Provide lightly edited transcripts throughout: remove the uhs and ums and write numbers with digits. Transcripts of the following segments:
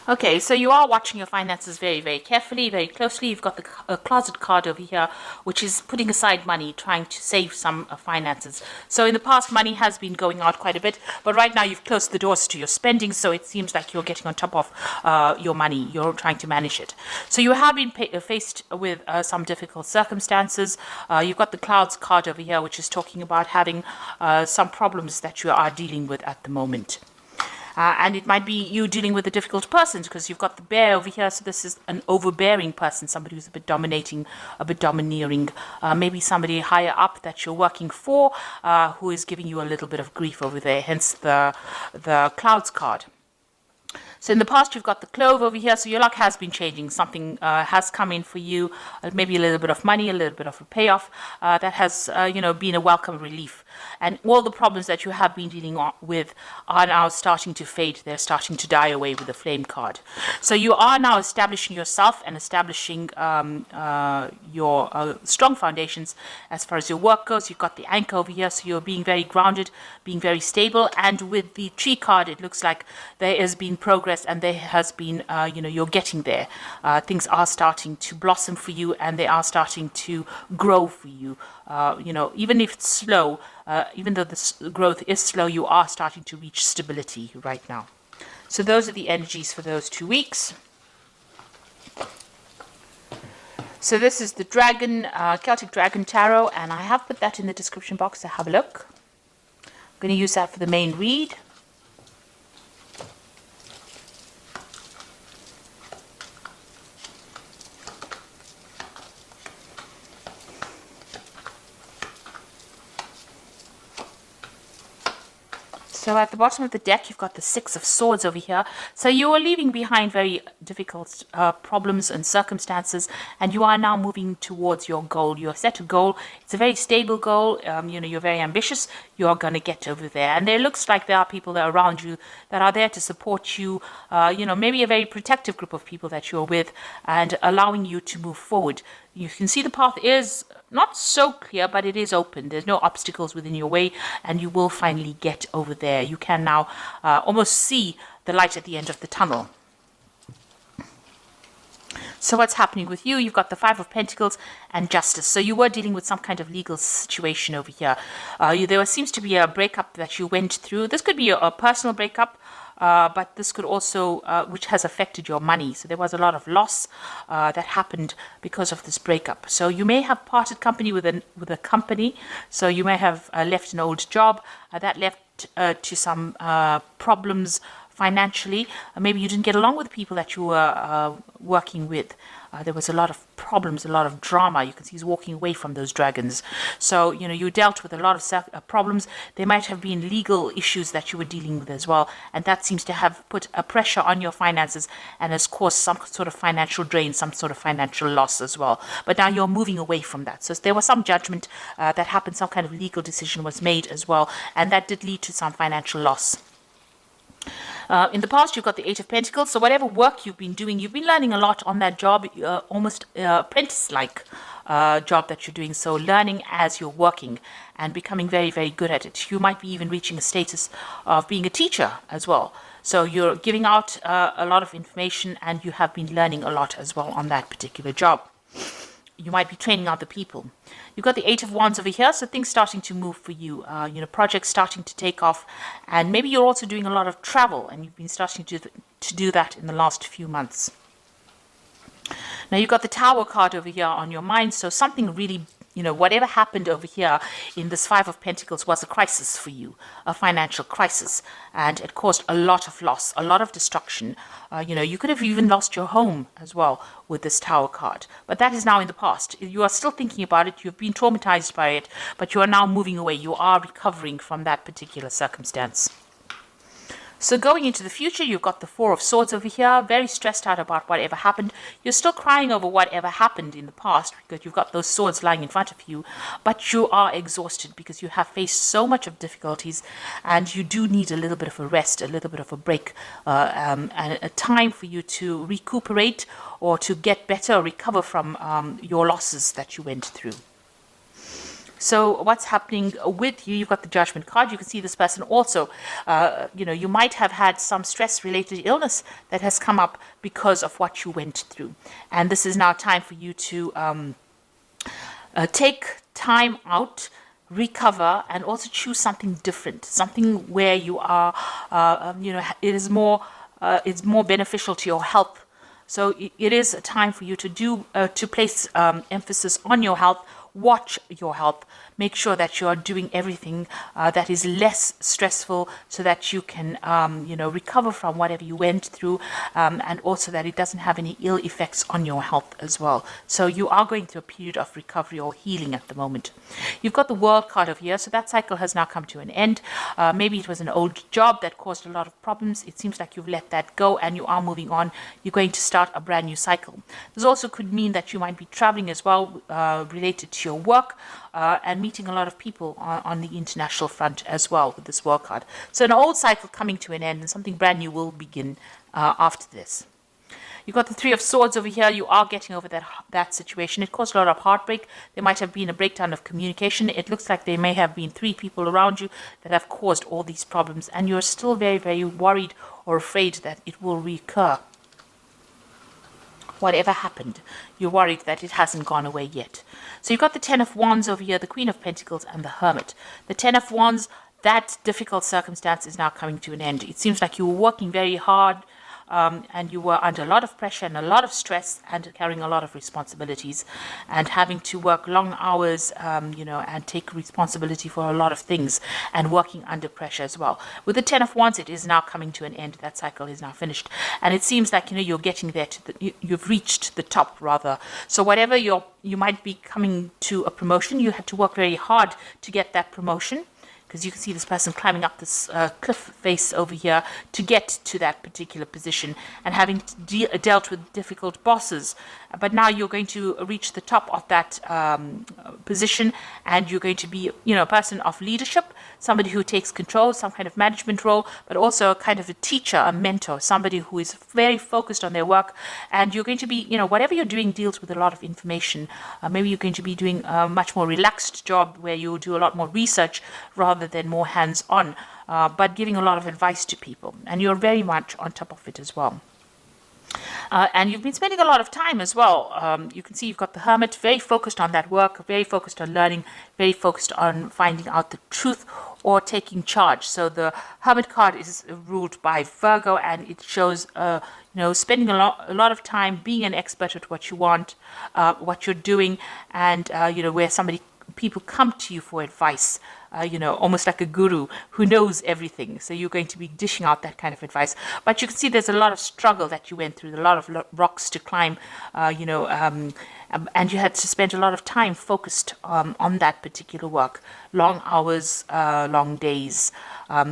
Okay, so you are watching your finances very, very carefully, very closely. You've got the closet card over here, which is putting aside money, trying to save some finances. So in the past, money has been going out quite a bit, but right now you've closed the doors to your spending, so it seems like you're getting on top of your money. You're trying to manage it. So you have been faced with some difficult circumstances. You've got the clouds card over here, which is talking about having some problems that you are dealing with at the moment. And it might be you dealing with a difficult person because you've got the bear over here. So this is an overbearing person, somebody who's a bit dominating, a bit domineering, maybe somebody higher up that you're working for who is giving you a little bit of grief over there, hence the clouds card. So in the past, you've got the clove over here. So your luck has been changing. Something has come in for you, maybe a little bit of money, a little bit of a payoff that has, been a welcome relief. And all the problems that you have been dealing with are now starting to fade. They're starting to die away with the flame card. So you are now establishing yourself and establishing your strong foundations as far as your work goes. You've got the anchor over here. So you're being very grounded, being very stable. And with the tree card, it looks like there has been progress and there has been, you're getting there. Things are starting to blossom for you and they are starting to grow for you. Even if it's slow, even though the growth is slow, you are starting to reach stability right now. So those are the energies for those 2 weeks. So this is the Dragon, Celtic Dragon Tarot, and I have put that in the description box to have a look. I'm going to use that for the main read. So at the bottom of the deck, you've got the Six of Swords over here. So you are leaving behind very difficult problems and circumstances, and you are now moving towards your goal. You have set a goal. It's a very stable goal. You're very ambitious. You are going to get over there. And it looks like there are people that are around you that are there to support you, maybe a very protective group of people that you're with and allowing you to move forward. You can see the path is not so clear, but it is open. There's no obstacles within your way, and you will finally get over there. You can now almost see the light at the end of the tunnel. So what's happening with you? You've got the Five of Pentacles and Justice. So you were dealing with some kind of legal situation over here. There seems to be a breakup that you went through. This could be a personal breakup. But this could also, which has affected your money. So there was a lot of loss that happened because of this breakup. So you may have parted company with a company. So you may have left an old job that left to some problems financially. Maybe you didn't get along with the people that you were working with. There was a lot of problems, a lot of drama. You can see he's walking away from those dragons. So, you dealt with a lot of problems. There might have been legal issues that you were dealing with as well. And that seems to have put a pressure on your finances and has caused some sort of financial drain, some sort of financial loss as well. But now you're moving away from that. So there was some judgment that happened, some kind of legal decision was made as well. And that did lead to some financial loss. In the past, you've got the Eight of Pentacles. So whatever work you've been doing, you've been learning a lot on that job, almost apprentice-like job that you're doing. So learning as you're working and becoming very, very good at it. You might be even reaching a status of being a teacher as well. So you're giving out a lot of information and you have been learning a lot as well on that particular job. You might be training other people. You've got the Eight of Wands over here, so things starting to move for you. Projects starting to take off, and maybe you're also doing a lot of travel, and you've been starting to do that in the last few months. Now you've got the Tower card over here on your mind, so something really, whatever happened over here in this Five of Pentacles was a crisis for you, a financial crisis, and it caused a lot of loss, a lot of destruction. You could have even lost your home as well with this Tower card, but that is now in the past. You are still thinking about it, you've been traumatized by it, but you are now moving away. You are recovering from that particular circumstance. So going into the future, you've got the Four of Swords over here, very stressed out about whatever happened. You're still crying over whatever happened in the past because you've got those swords lying in front of you, but you are exhausted because you have faced so much of difficulties and you do need a little bit of a rest, a little bit of a break, and a time for you to recuperate or to get better or recover from your losses that you went through. So what's happening with you? You've got the Judgment card. You can see this person also, you might have had some stress-related illness that has come up because of what you went through. And this is now time for you to take time out, recover, and also choose something different, something where you are, it's more beneficial to your health. So it is a time for you to place emphasis on your health. Watch your health. Make sure that you are doing everything that is less stressful, so that you can, recover from whatever you went through, and also that it doesn't have any ill effects on your health as well. So you are going through a period of recovery or healing at the moment. You've got the World card over here, so that cycle has now come to an end. Maybe it was an old job that caused a lot of problems. It seems like you've let that go and you are moving on. You're going to start a brand new cycle. This also could mean that you might be traveling as well, related to your work, and meeting a lot of people on the international front as well with this World card. So an old cycle coming to an end and something brand new will begin after this. You've got the Three of Swords over here. You are getting over that situation. It caused a lot of heartbreak. There might have been a breakdown of communication. It looks like there may have been 3 people around you that have caused all these problems, and you're still very, very worried or afraid that it will recur. Whatever happened, you're worried that it hasn't gone away yet. So you've got the Ten of Wands over here, the Queen of Pentacles, and the Hermit. The Ten of Wands, that difficult circumstance is now coming to an end. It seems like you were working very hard, and you were under a lot of pressure and a lot of stress and carrying a lot of responsibilities and having to work long hours, and take responsibility for a lot of things and working under pressure as well. With the Ten of Wands, it is now coming to an end. That cycle is now finished. And it seems like, you're getting there you've reached the top rather. So whatever you might be coming to a promotion, you had to work very hard to get that promotion. Because you can see this person climbing up this cliff face over here to get to that particular position and having dealt with difficult bosses. But now you're going to reach the top of that position, and you're going to be, a person of leadership, somebody who takes control, some kind of management role, but also a kind of a teacher, a mentor, somebody who is very focused on their work. And you're going to be, whatever you're doing deals with a lot of information. Maybe you're going to be doing a much more relaxed job where you do a lot more research rather than more hands-on, but giving a lot of advice to people. And you're very much on top of it as well. And you've been spending a lot of time as well. You can see you've got the Hermit, very focused on that work, very focused on learning, very focused on finding out the truth or taking charge. So the Hermit card is ruled by Virgo, and it shows, spending a lot of time being an expert at what you want, what you're doing, and, where people come to you for advice, almost like a guru who knows everything. So you're going to be dishing out that kind of advice. But you can see there's a lot of struggle that you went through, a lot of rocks to climb, and you had to spend a lot of time focused on that particular work. Long hours, long days.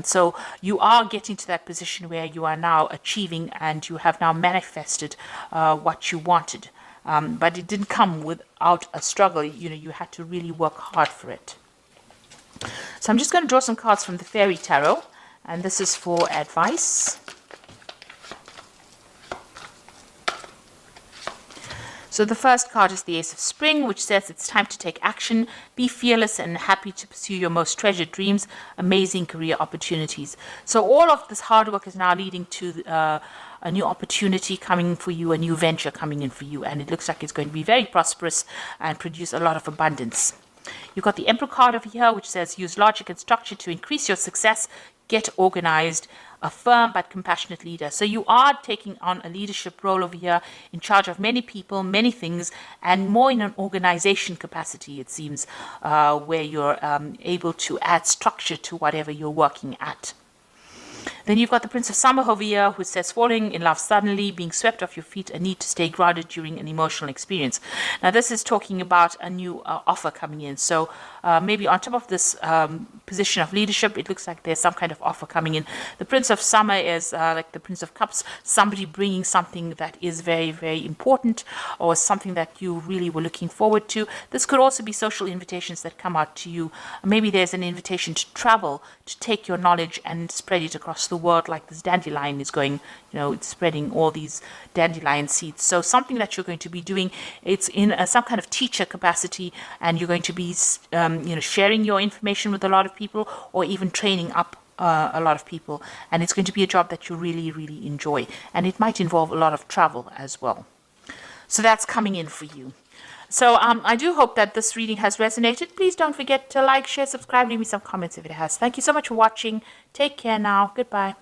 So you are getting to that position where you are now achieving, and you have now manifested what you wanted. But it didn't come without a struggle. You had to really work hard for it. So I'm just going to draw some cards from the Fairy Tarot, and this is for advice. So the first card is the Ace of Spring, which says it's time to take action, be fearless and happy to pursue your most treasured dreams, amazing career opportunities. So all of this hard work is now leading to a new opportunity coming for you, a new venture coming in for you, and it looks like it's going to be very prosperous and produce a lot of abundance. You've got the Emperor card over here, which says use logic and structure to increase your success, get organized, a firm but compassionate leader. So you are taking on a leadership role over here, in charge of many people, many things, and more in an organization capacity, it seems, where you're able to add structure to whatever you're working at. Then you've got the Prince of Summer over here, who says falling in love suddenly, being swept off your feet, a need to stay grounded during an emotional experience. Now this is talking about a new offer coming in. So maybe on top of this position of leadership, it looks like there's some kind of offer coming in. The Prince of Summer is like the Prince of Cups, somebody bringing something that is very, very important, or something that you really were looking forward to. This could also be social invitations that come out to you. Maybe there's an invitation to travel, to take your knowledge and spread it across the the world like this dandelion is going, it's spreading all these dandelion seeds. So something that you're going to be doing, it's in some kind of teacher capacity, and you're going to be, sharing your information with a lot of people, or even training up a lot of people. And it's going to be a job that you really, really enjoy. And it might involve a lot of travel as well. So that's coming in for you. So I do hope that this reading has resonated. Please don't forget to like, share, subscribe, leave me some comments if it has. Thank you so much for watching. Take care now. Goodbye.